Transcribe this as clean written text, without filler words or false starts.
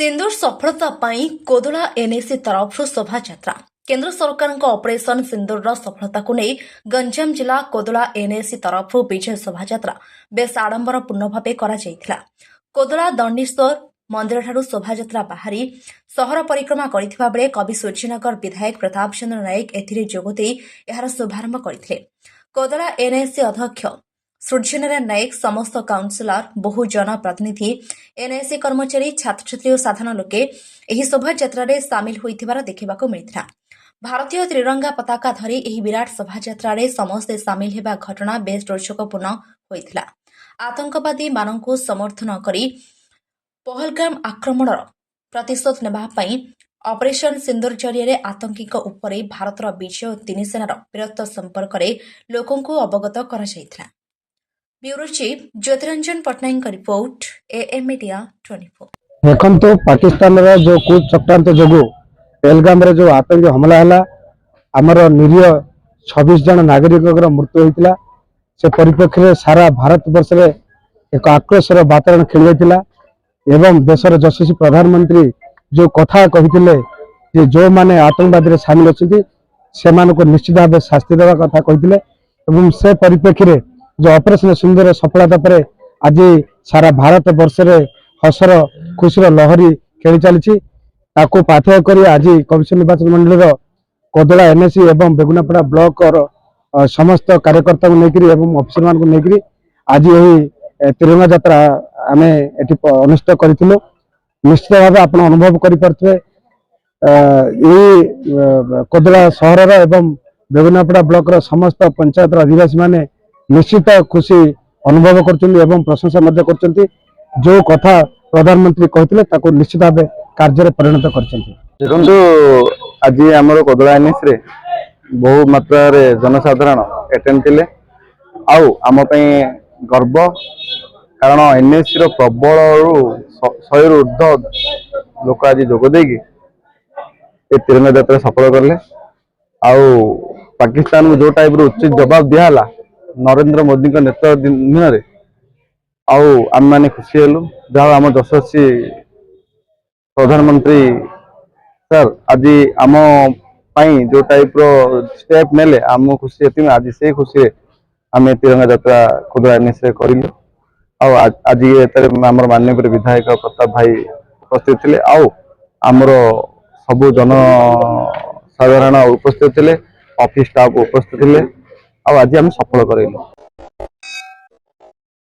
सिंदूर सफलता पाई कोदला एनएसी तरफ शोभा यात्रा केन्द्र सरकार ऑपरेशन सिंदूर सफलता को नहीं गंजाम जिला कोदला एनएसी तरफ विजय शोभा यात्रा बेस आडंबरपूर्ण भाव कर कोदला दंडीश्वर मंदिर ठारू शोभा यात्रा बाहरी सहर परिक्रमा करथिबा बेले कवि सूर्यनगर विधायक प्रताप चंद्र नायक एथिरे जोगदे यार शुभारंभ करथिले। कोदला एनएसी अध्यक्ष सूर्यनारायण नायक समस्त काउंसिलर बहु जनप्रतिनिधि एनएसी कर्मचारी छात्र छात्री और साधारण लोके एही शोभा यात्रा सामिल होइथिबार देखिबाको मिलिथिला। भारतीय त्रिरंगा पताका धरी एही विराट शोभा यात्रा समस्ते सामिल हेबा घटना बेस रोचकपूर्ण होइथिला। आतंकवादी माननकु समर्थन करी पहलगाम आक्रमणर प्रतिशोध नेबा पई ऑपरेशन सिंदूर जरिए आतंकी उपरे भारतर विजय और तीन सेनार वीरत्व संपर्क में लोकों को अवगत कर bureau chief Jyotiranjan Pattnaik report AM media 24। देखो पाकिस्तान जो कूच चक्रांत जो पहलगाम जो आतंकी हमला है आमर निरीह 26 जन नागरिक मृत्यु होता से परिप्रेक्षी में सारा भारत वर्ष में एक आक्रोशर वातावरण खेल जाता एवं देशर यशस्वी प्रधानमंत्री जो कथा कही जो माने आतंकवादी सामिल अच्छे से निश्चित भाव शास्ति देवा कथा कही से परिप्रेक्षी में जो ऑपरेशन सिंदूर सफलता पर आज सारा भारत वर्ष में हसर खुशीर लहरी खेली चली पाथेय कर आज कमिशन निर्वाचन मंडल कोदला एनएसी एवं बेगुनापड़ा ब्लॉक और समस्त कार्यकर्ता को लेकर ऑफिसर मान को लेकर आज यही तिरंगा यात्रा आम ये अनुष्ठित करूँ। निश्चित भाव आप अनुभव करें कोदला सहर एवं बेगुनापड़ा ब्लॉक समस्त पंचायत अधिवासी माने निश्चित खुशी अनुभव कर प्रशंसा कर जो कथा प्रधानमंत्री कहते निश्चित भाव कार्य परिणत कर। आज आम कोदला एनएस रे बहु मात्रा जनसाधारण एटेंड थे आम गर्व कारण एनएस प्रबल 100 रु ऊर्ध लोक आज जोगदे तिरंगा यात्रा सफल कले पाकिस्तान को जो टाइप उचित जवाब दिहला नरेंद्र मोदी नेतृत्व आम मैंने खुशी हेलु जहाँ आम यशस्वी प्रधानमंत्री सर आज आम जो टाइप स्टेप नेले आम खुशी आज से खुशी आम तिरंगा यात्रा कोदला एनएस करूँ आज आमर माननीय विधायक प्रताप भाई उपस्थित थे आमर सबु जन साधारण उपस्थित थे ऑफिस स्टाफ उपस्थित थे आज आम सफल करेलु।